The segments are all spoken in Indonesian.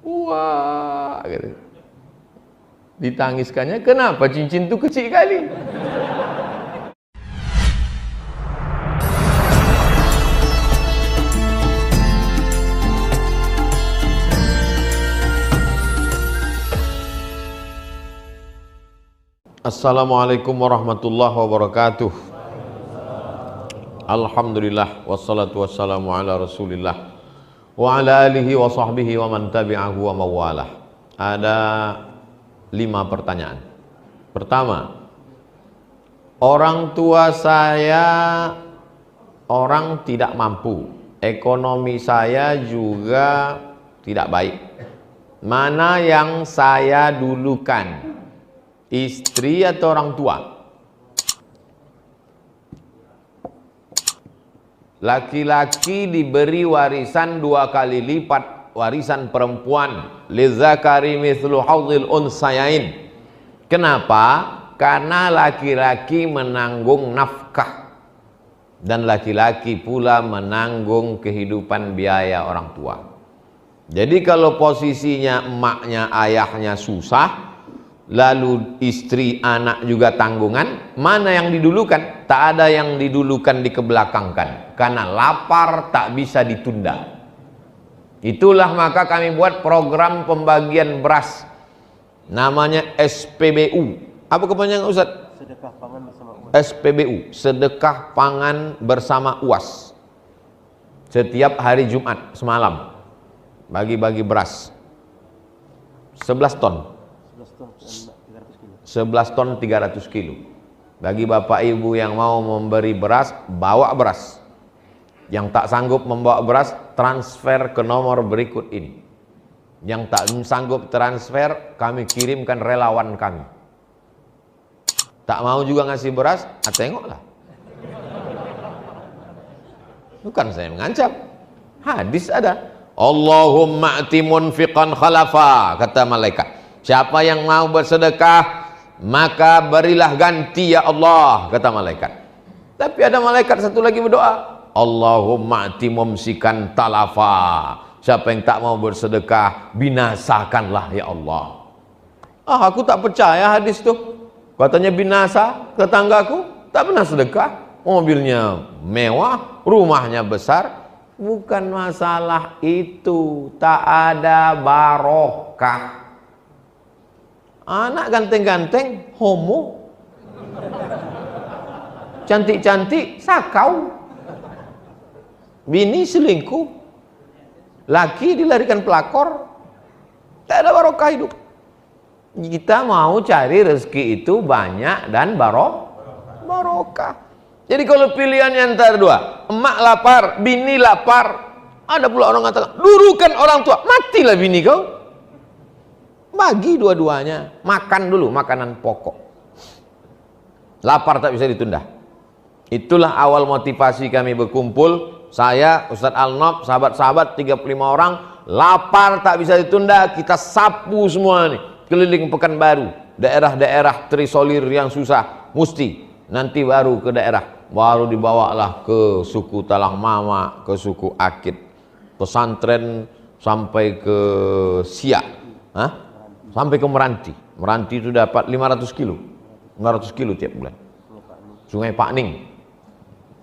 Wah, gitu. Ditangiskannya, kenapa cincin itu kecil kali? Assalamualaikum warahmatullahi wabarakatuh. Alhamdulillah wassalatu wassalamu ala Rasulillah wa ala alihi wa sahbihi wa man tabi'ahu wa mawalah. Ada 5 pertanyaan. Pertama, orang tua saya orang tidak mampu, ekonomi saya juga tidak baik. Mana yang saya dulukan? Istri atau orang tua? Laki-laki diberi warisan 2 kali lipat warisan perempuan. Lidzakari mithlu hadzil unsayain. Kenapa? Karena laki-laki menanggung nafkah dan laki-laki pula menanggung kehidupan biaya orang tua. Jadi kalau posisinya emaknya, ayahnya susah, lalu istri, anak juga tanggungan, mana yang didulukan? Tak ada yang didulukan, dikebelakangkan, karena lapar tak bisa ditunda. Itulah maka kami buat program pembagian beras, namanya SPBU. Apa kepanjangan Ustaz? Sedekah Pangan Bersama UAS. SPBU, Sedekah Pangan Bersama UAS. Setiap hari Jumat semalam bagi-bagi beras 11 ton. 11 ton 300 kilo. Bagi bapak ibu yang mau memberi beras, bawa beras. Yang tak sanggup membawa beras, transfer ke nomor berikut ini. Yang tak sanggup transfer, kami kirimkan relawan kami. Tak mau juga ngasih beras, tengoklah. Bukan saya mengancam, hadis ada. Allahumma ati munfiqan khalafa, kata malaikat. Siapa yang mau bersedekah, maka berilah ganti ya Allah, kata malaikat. Tapi ada malaikat satu lagi berdoa, Allahumma ati mumsikan talafa. Siapa yang tak mau bersedekah, binasakanlah ya Allah. Aku tak percaya hadis tuh. Katanya binasa, tetanggaku tak pernah sedekah, mobilnya mewah, rumahnya besar. Bukan masalah itu, tak ada barokah. Anak ganteng-ganteng, homo. Cantik-cantik, sakau. Bini selingkuh. Laki dilarikan pelakor. Tak ada barokah hidup. Kita mau cari rezeki itu banyak dan barokah. Jadi kalau pilihannya antara 2, emak lapar, bini lapar. Ada pula orang katakan, durukan orang tua, matilah bini kau. Bagi dua-duanya, makan dulu makanan pokok. Lapar tak bisa ditunda. Itulah awal motivasi kami berkumpul. Saya, Ustadz Al-Nob, sahabat-sahabat 35 orang. Lapar tak bisa ditunda, kita sapu semua nih, keliling Pekanbaru, daerah-daerah terisolir yang susah. Mesti nanti baru ke daerah, baru dibawalah ke suku Talang Mama, ke suku Akit, pesantren sampai ke Siak, sampai ke Meranti. Meranti itu dapat 500 kilo 500 kilo tiap bulan. Sungai Pakning,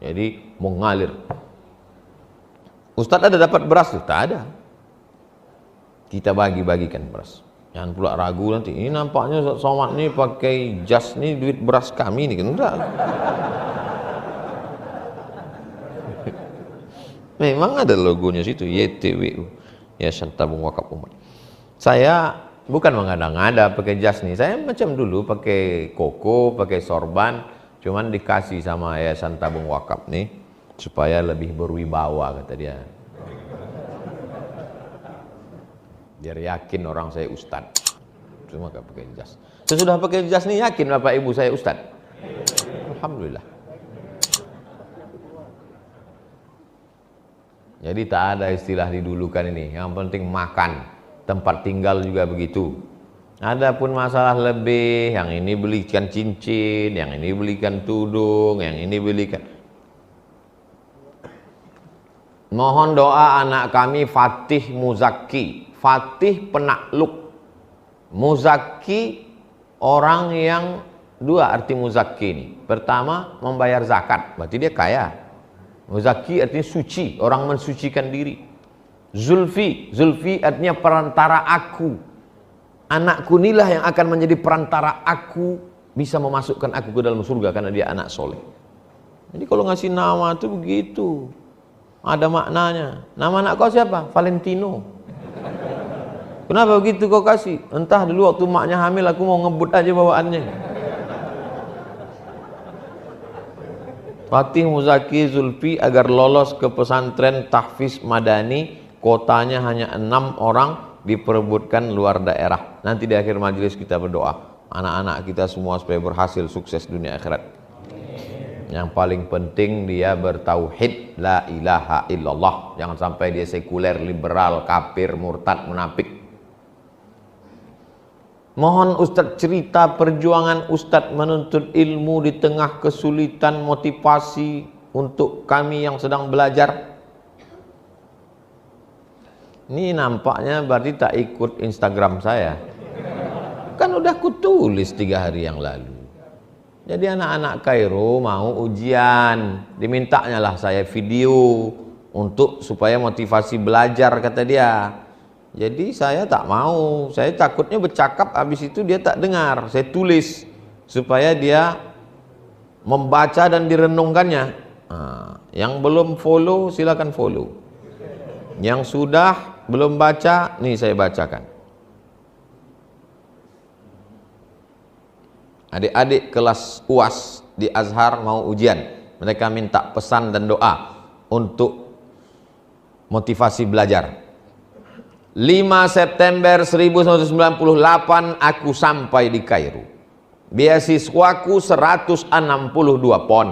jadi mengalir. Ustadz ada dapat beras tuh? Tak ada. Kita bagi-bagikan beras. Jangan pula ragu nanti, ini nampaknya Ustadz Somad nih pakai jas nih, duit beras kami nih, kan? Enggak. Memang ada logonya situ, YTWU, Yayasan Tabung Wakaf Umat. Saya bukan mengada-ngada pakai jas nih. Saya macam dulu pakai koko, pakai sorban, cuman dikasih sama Yayasan Tabung Wakaf nih supaya lebih berwibawa, kata dia. Biar yakin orang saya ustadz. Cuma gak pakai jas. Sesudah pakai jas nih yakin bapak ibu saya ustadz. Alhamdulillah. Jadi tak ada istilah didulukan ini. Yang penting makan. Tempat tinggal juga begitu. Adapun masalah lebih, yang ini belikan cincin, yang ini belikan tudung, yang ini belikan. Mohon doa anak kami Fatih Muzaki. fatih penakluk. Muzaki orang yang dua arti muzaki ini. Pertama, membayar zakat, berarti dia kaya. Muzaki artinya suci, orang mensucikan diri. Zulfi, zulfi artinya perantara aku. Anakku inilah yang akan menjadi perantara aku, bisa memasukkan aku ke dalam surga karena dia anak soleh. Jadi kalau ngasih nama itu begitu, ada maknanya. Nama anak kau siapa? Valentino. Kenapa begitu kau kasih? Entah dulu waktu maknya hamil aku mau ngebut aja bawaannya. Fatih, Muzaki, Zulfi agar lolos ke pesantren tahfiz madani, kotanya hanya 6 orang, diperebutkan luar daerah. Nanti di akhir majelis kita berdoa anak-anak kita semua supaya berhasil, sukses dunia akhirat. Yang paling penting dia bertauhid la ilaha illallah, jangan sampai dia sekuler, liberal, kafir, murtad, munafik. Mohon Ustadz cerita perjuangan Ustadz menuntut ilmu di tengah kesulitan, motivasi untuk kami yang sedang belajar. Ini nampaknya berarti tak ikut Instagram saya. Kan udah kutulis 3 hari yang lalu. Jadi anak-anak Kairo mau ujian, dimintanya lah saya video untuk supaya motivasi belajar, kata dia. Jadi saya tak mau, saya takutnya bercakap habis itu dia tak dengar. Saya tulis supaya dia membaca dan direnungkannya. Nah, yang belum follow silakan follow. Yang sudah belum baca, nih saya bacakan. Adik-adik kelas UAS di Azhar mau ujian. Mereka minta pesan dan doa untuk motivasi belajar. 5 September 1998 aku sampai di Kairo. Beasiswaku 162 pon.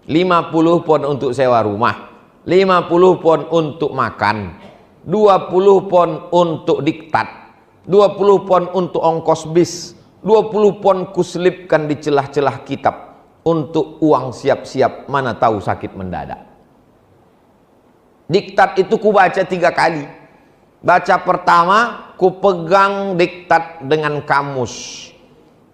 50 pon untuk sewa rumah, 50 pon untuk makan, 20 pon untuk diktat, 20 pon untuk ongkos bis, 20 pon kuselipkan di celah-celah kitab untuk uang siap-siap mana tahu sakit mendadak. Diktat itu kubaca 3 kali. Baca pertama, ku pegang diktat dengan kamus.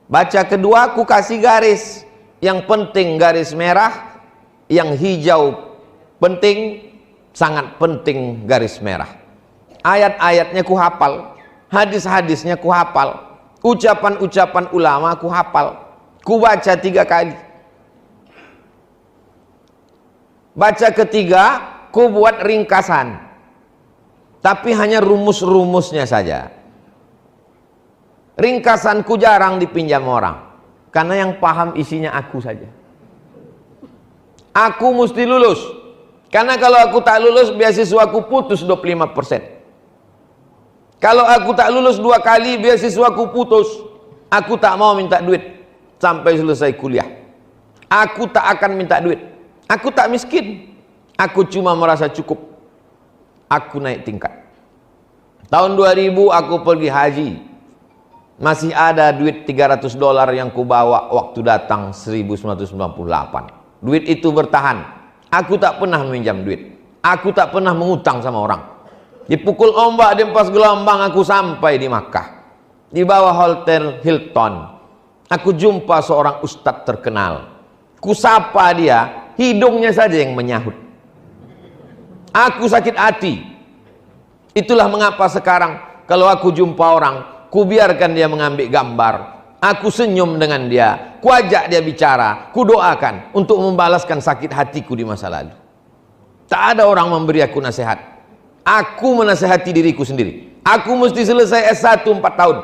Baca kedua, ku kasih garis. Yang penting garis merah, yang hijau penting, sangat penting garis merah. Ayat-ayatnya ku hafal, hadis-hadisnya ku hafal, ucapan-ucapan ulama ku hafal. Ku baca 3 kali. Baca ketiga, ku buat ringkasan. Tapi hanya rumus-rumusnya saja. Ringkasanku jarang dipinjam orang, karena yang paham isinya aku saja. Aku mesti lulus, karena kalau aku tak lulus beasiswaku putus 25%. Kalau aku tak lulus 2 kali beasiswaku putus. Aku tak mau minta duit sampai selesai kuliah. Aku tak akan minta duit. Aku tak miskin, aku cuma merasa cukup. Aku naik tingkat. Tahun 2000 aku pergi haji. Masih ada duit $300 yang kubawa waktu datang 1998. Duit itu bertahan. Aku tak pernah meminjam duit. Aku tak pernah mengutang sama orang. Dipukul ombak, dihempas gelombang, aku sampai di Makkah. Di bawah hotel Hilton, aku jumpa seorang ustadz terkenal. Kusapa dia, hidungnya saja yang menyahut. Aku sakit hati. Itulah mengapa sekarang kalau aku jumpa orang, ku biarkan dia mengambil gambar, aku senyum dengan dia, ku ajak dia bicara, ku doakan untuk membalaskan sakit hatiku di masa lalu. Tak ada orang memberi aku nasihat. Aku menasihati diriku sendiri. Aku mesti selesai S1 4 tahun.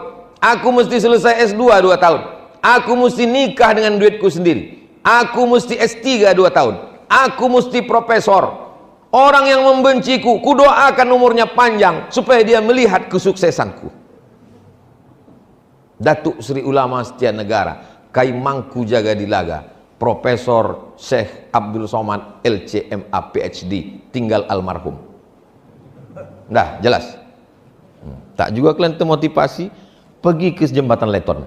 Aku mesti selesai S2 2 tahun. Aku mesti nikah dengan duitku sendiri. Aku mesti S3 2 tahun. Aku mesti profesor. Orang yang membenciku, ku doakan umurnya panjang supaya dia melihat kesuksesanku. Datuk Sri Ulama Setia Negara, Kaimangku Jaga Dilaga, Profesor Syekh Abdul Somad LCMA PhD, tinggal almarhum. Dah jelas. Tak juga kalian termotivasi pergi ke jembatan Leton.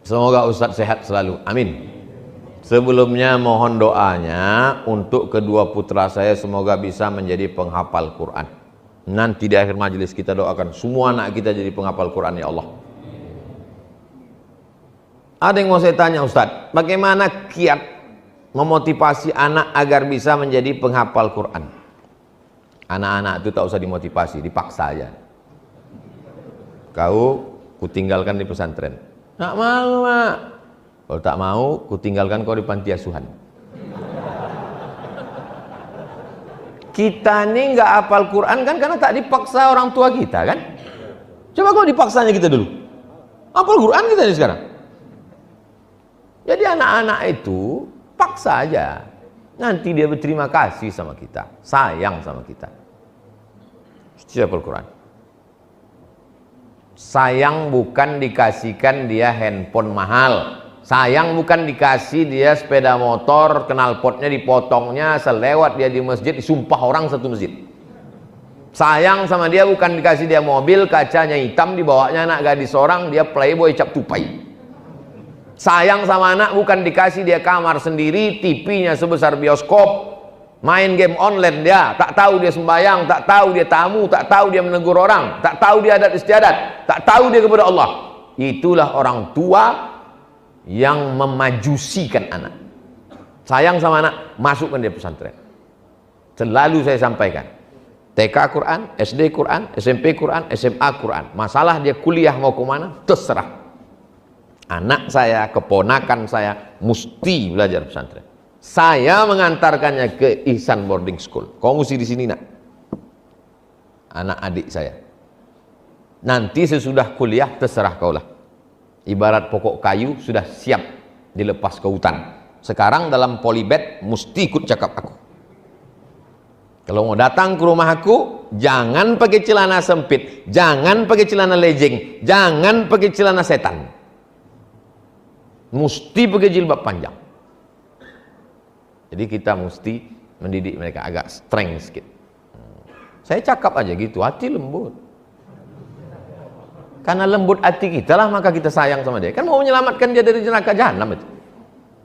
Semoga Ustadz sehat selalu. Amin. Sebelumnya mohon doanya untuk kedua putra saya semoga bisa menjadi penghafal Quran. Nanti di akhir majelis kita doakan semua anak kita jadi penghafal Quran ya Allah. Ada yang mau saya tanya Ustadz, bagaimana kiat memotivasi anak agar bisa menjadi penghafal Quran? Anak-anak itu tak usah dimotivasi, dipaksa aja. Kau kutinggalkan di pesantren. Tak mau mak. Kalau tak mau, kutinggalkan kau di panti asuhan. Kita ini nggak hafal Quran kan karena tak dipaksa orang tua kita kan? Coba kau dipaksanya kita dulu. Hafal Quran kita ini sekarang. Jadi anak-anak itu paksa aja. Nanti dia berterima kasih sama kita, sayang sama kita. Hafal Quran. Sayang bukan dikasihkan dia handphone mahal. Sayang bukan dikasih dia sepeda motor, knalpotnya dipotongnya, selewat dia di masjid, disumpah orang satu masjid. Sayang sama dia bukan dikasih dia mobil, kacanya hitam, dibawanya anak gadis orang, dia playboy cap tupai. Sayang sama anak bukan dikasih dia kamar sendiri, TV-nya sebesar bioskop, main game online dia, tak tahu dia sembahyang, tak tahu dia tamu, tak tahu dia menegur orang, tak tahu dia adat istiadat, tak tahu dia kepada Allah. Itulah orang tua yang memajusikan anak. Sayang sama anak, masukkan dia pesantren. Selalu saya sampaikan, TK Quran, SD Quran, SMP Quran, SMA Quran. Masalah dia kuliah mau kemana, terserah. Anak saya, keponakan saya, mesti belajar pesantren. Saya mengantarkannya ke Ihsan Boarding School. Kau mesti di sini nak, anak adik saya. Nanti sesudah kuliah terserah kau lah. Ibarat pokok kayu sudah siap dilepas ke hutan. Sekarang dalam polybag mesti ikut cakap aku. Kalau mau datang ke rumah aku, jangan pakai celana sempit, jangan pakai celana legging, jangan pakai celana setan. Mesti pakai jilbab panjang. Jadi kita mesti mendidik mereka agak strength sedikit. Saya cakap aja gitu, hati lembut. Karena lembut hati kita lah maka kita sayang sama dia. Kan mau menyelamatkan dia dari neraka jahanam itu.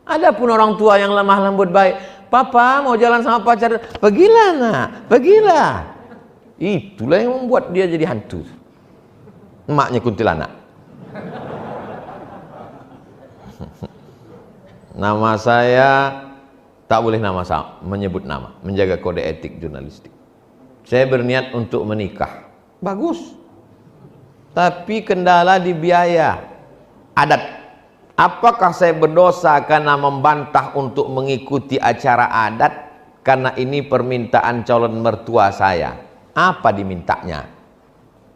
Adapun orang tua yang lemah lembut baik, papa mau jalan sama pacar, pergilah nak, pergilah. Itulah yang membuat dia jadi hantu. Emaknya kuntilanak. Nama saya tak boleh nama sama, menyebut nama, menjaga kode etik jurnalistik. Saya berniat untuk menikah. Bagus. Tapi kendala di biaya adat. Apakah saya berdosa karena membantah untuk mengikuti acara adat karena ini permintaan calon mertua saya? Apa dimintanya?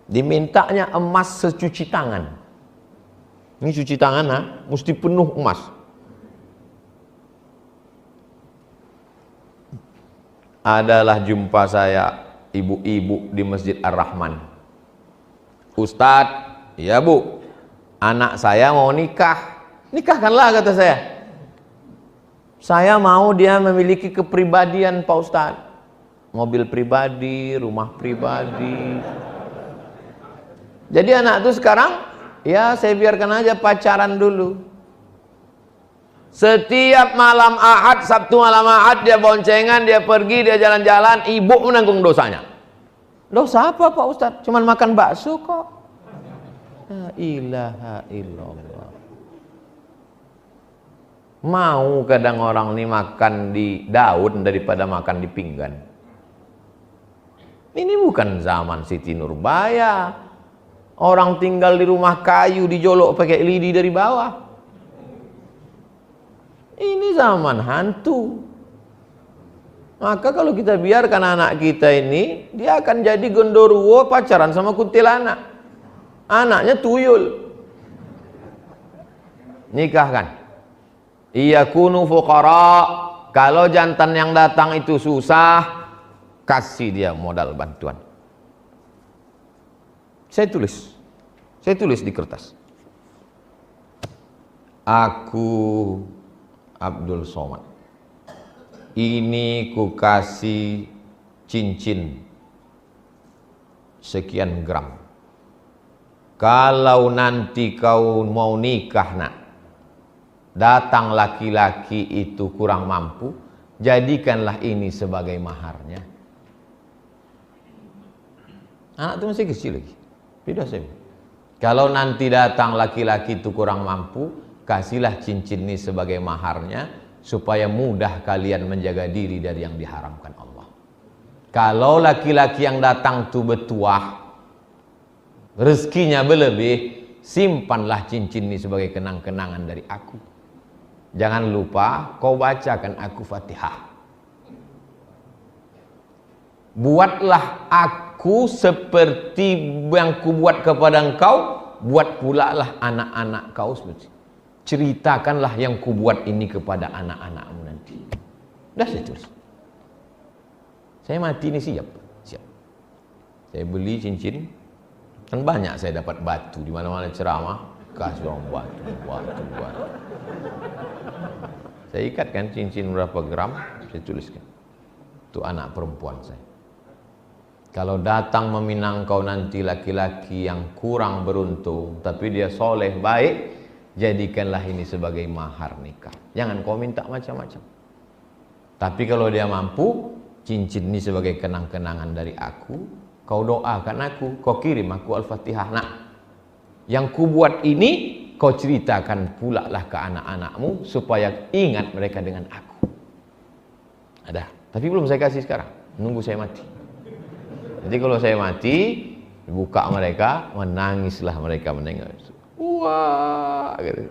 Dimintanya emas secuci tangan. Ini cuci tangan mesti penuh emas. Adalah jumpa saya ibu-ibu di Masjid Ar-Rahman. Ustadz, ya bu, anak saya mau nikah. Nikahkanlah kata saya. Saya mau dia memiliki kepribadian Pak Ustadz. Mobil pribadi, rumah pribadi. Jadi anak itu sekarang, ya saya biarkan aja pacaran dulu. Setiap malam Ahad, Sabtu malam Ahad dia boncengan, dia pergi, dia jalan-jalan, ibu menanggung dosanya. Dosa apa Pak Ustadz? Cuman makan bakso kok. La ilaha illallah. Mau kadang orang ini makan di daun daripada makan di pinggan. Ini bukan zaman Siti Nurbaya. Orang tinggal di rumah kayu dijolok pakai lidi dari bawah. Ini zaman hantu. Maka kalau kita biarkan anak kita ini, dia akan jadi gondoruo pacaran sama kuntilanak. Anaknya tuyul. Nikahkan. Iyakunu fuqara. Kalau jantan yang datang itu susah, kasih dia modal bantuan. Saya tulis di kertas. Aku Abdul Somad, ini ku kasih cincin sekian gram. Kalau nanti kau mau nikah nak, datang laki-laki itu kurang mampu, jadikanlah ini sebagai maharnya. Anak itu masih kecil lagi, beda saya. Kalau nanti datang laki-laki itu kurang mampu, kasihlah cincin ini sebagai maharnya, supaya mudah kalian menjaga diri dari yang diharamkan Allah. Kalau laki-laki yang datang itu bertuah, rezekinya berlebih, simpanlah cincin ini sebagai kenang-kenangan dari aku. Jangan lupa kau bacakan aku Fatihah. Buatlah aku seperti yang kubuat kepada engkau, buat pula lah anak-anak kau seperti. Ceritakanlah yang kubuat ini kepada anak-anakmu nanti. Dah saya tulis. Saya mati ini siap. Saya beli cincin, kan banyak saya dapat batu di mana-mana ceramah, kasih orang batu. Saya ikatkan cincin berapa gram, saya tuliskan. Itu anak perempuan saya. Kalau datang meminang kau nanti laki-laki yang kurang beruntung, tapi dia soleh, baik, jadikanlah ini sebagai mahar nikah. Jangan kau minta macam-macam. Tapi kalau dia mampu, cincin ini sebagai kenang-kenangan dari aku, kau doakan aku, kau kirim aku Al-Fatihah. Nah, yang ku buat ini, kau ceritakan pula lah ke anak-anakmu, supaya ingat mereka dengan aku. Ada, tapi belum saya kasih sekarang, nunggu saya mati. Jadi kalau saya mati, buka mereka, menangislah mereka menengok. Wah, gitu.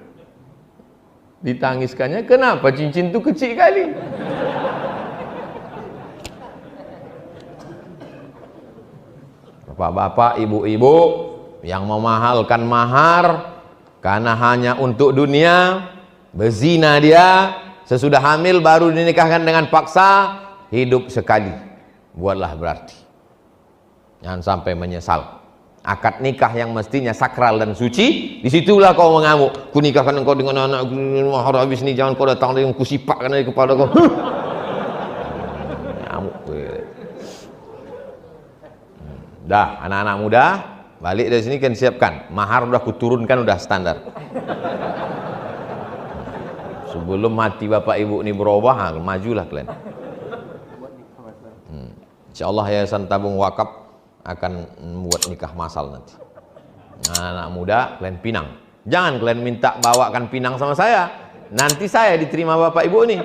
Ditangiskannya, kenapa cincin itu kecil kali? Bapak-bapak, ibu-ibu yang memahalkan mahar karena hanya untuk dunia, berzina dia, sesudah hamil baru dinikahkan dengan paksa, hidup sekali. Buatlah berarti. Jangan sampai menyesal. Akad nikah yang mestinya sakral dan suci, disitulah kau mengamuk. Ku nikahkan engkau dengan anak mahar habis ni, jangan kau datang dengan kusipakkan dari kepala kau. Ngamuk. Dah, anak-anak muda, balik dari sini kan siapkan. Mahar udah kuturunkan, udah standar. Sebelum mati bapak ibu ini berubah, majulah kalian. Insyaallah Yayasan Tabung Wakaf akan membuat nikah masal nanti. Anak-anak muda, kalian pinang. Jangan kalian minta bawakan pinang sama saya. Nanti saya diterima bapak ibu nih.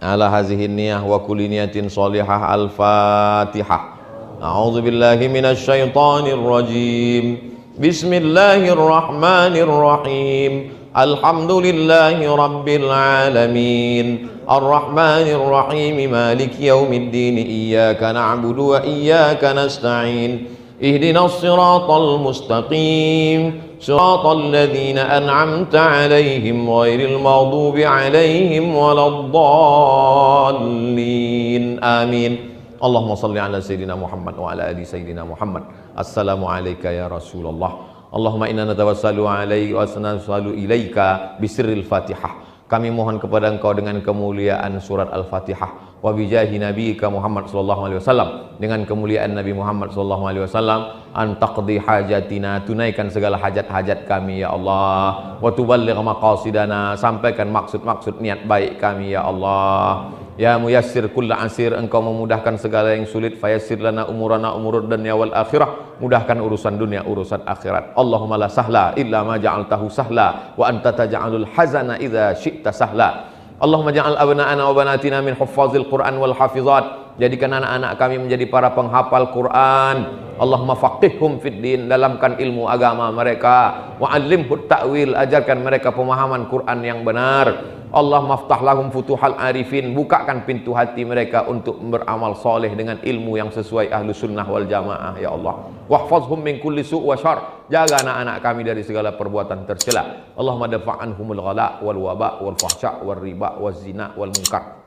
Ala hazihin niyah wa kulli niyatin sholihah. Al-Fatihah. A'udzu billahi minasy syaithanir rajim. Bismillahirrahmanirrahim. Alhamdulillahi rabbil alamin. Ar-Rahmanir Rahim. Maliki yaumiddin. Iyyaka na'budu wa iyyaka nasta'in. Ihdinas siratal mustaqim. Siratal ladzina an'amta 'alaihim ghairil maghdubi 'alaihim waladdallin. Amin. Allahumma salli ala sayyidina Muhammad wa ala ali sayyidina Muhammad. Assalamu alayka ya Rasulullah. Allahumma inna natawassalu alaika wa sanassalu ilaika bisirril Fatihah. Kami mohon kepada engkau dengan kemuliaan surat Al-Fatihah, wa bijahi nabiyika Muhammad sallallahu alaihi wasallam, dengan kemuliaan Nabi Muhammad sallallahu alaihi wasallam, an taqdi hajatina, tunaikan segala hajat-hajat kami ya Allah, wa tuballigh maqasidana, sampaikan maksud-maksud niat baik kami ya Allah. Ya muyassir kulla asir, engkau memudahkan segala yang sulit, fayassir lana umurana umurud dunya wal akhirah, mudahkan urusan dunia urusan akhirat. Allahumma la sahla illa ma ja'altahu sahla wa anta taj'alul hazana idza syi'ta sahla. Allahumma ja'al abna'ana wa banatina min huffazil Qur'an wal hafizat, jadikan anak-anak kami menjadi para penghafal Quran. Allahumma faqihhum fid din, dalamkan ilmu agama mereka, wa 'allimhut ta'wil, ajarkan mereka pemahaman Quran yang benar. Allah maftah lahum futuhal arifin, bukakan pintu hati mereka untuk beramal soleh dengan ilmu yang sesuai ahlu sunnah wal jamaah ya Allah. Wahfazhum min kulli su' wa syar, jaga anak-anak kami dari segala perbuatan tercela. Allahumma dafa'anhumul ghala wal waba wal fahsya wal riba wal zina wal munkar.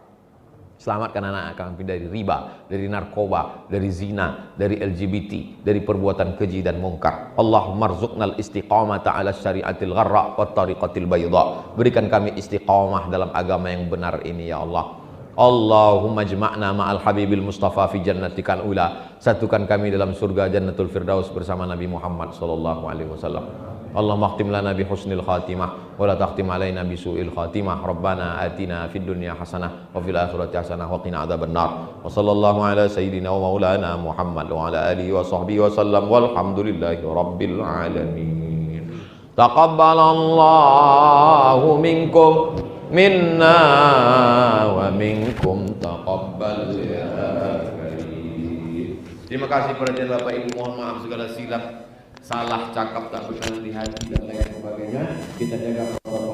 Selamatkan anak-anak kami dari riba, dari narkoba, dari zina, dari LGBT, dari perbuatan keji dan mungkar. Allahumma rzuqnal istiqamata ala syariatil gharra wat tariqatil bayda. Berikan kami istiqamah dalam agama yang benar ini ya Allah. Allahumma jma'na ma'al habibil mustafa fi jannatikal ula. Satukan kami dalam surga Jannatul Firdaus bersama Nabi Muhammad sallallahu alaihi wasallam. Allahumma khtim lana bi husnil khatimah wa la takhtim alaina bi su'il khatimah. Rabbana atina fid dunya hasanah wa fil akhirati hasanah wa qina adzabannar. Wa sallallahu ala sayyidina wa maulana Muhammad wa ala alihi wa sahbihi wa sallam walhamdulillahi rabbil alamin. Taqabbalallahu minkum minna wa minkum taqabbal ya karim. Terima kasih perhatian Bapak Ibu, mohon maaf segala silap, salah cakap, tak berkenan di hati dan lain sebagainya. Kita jaga protokol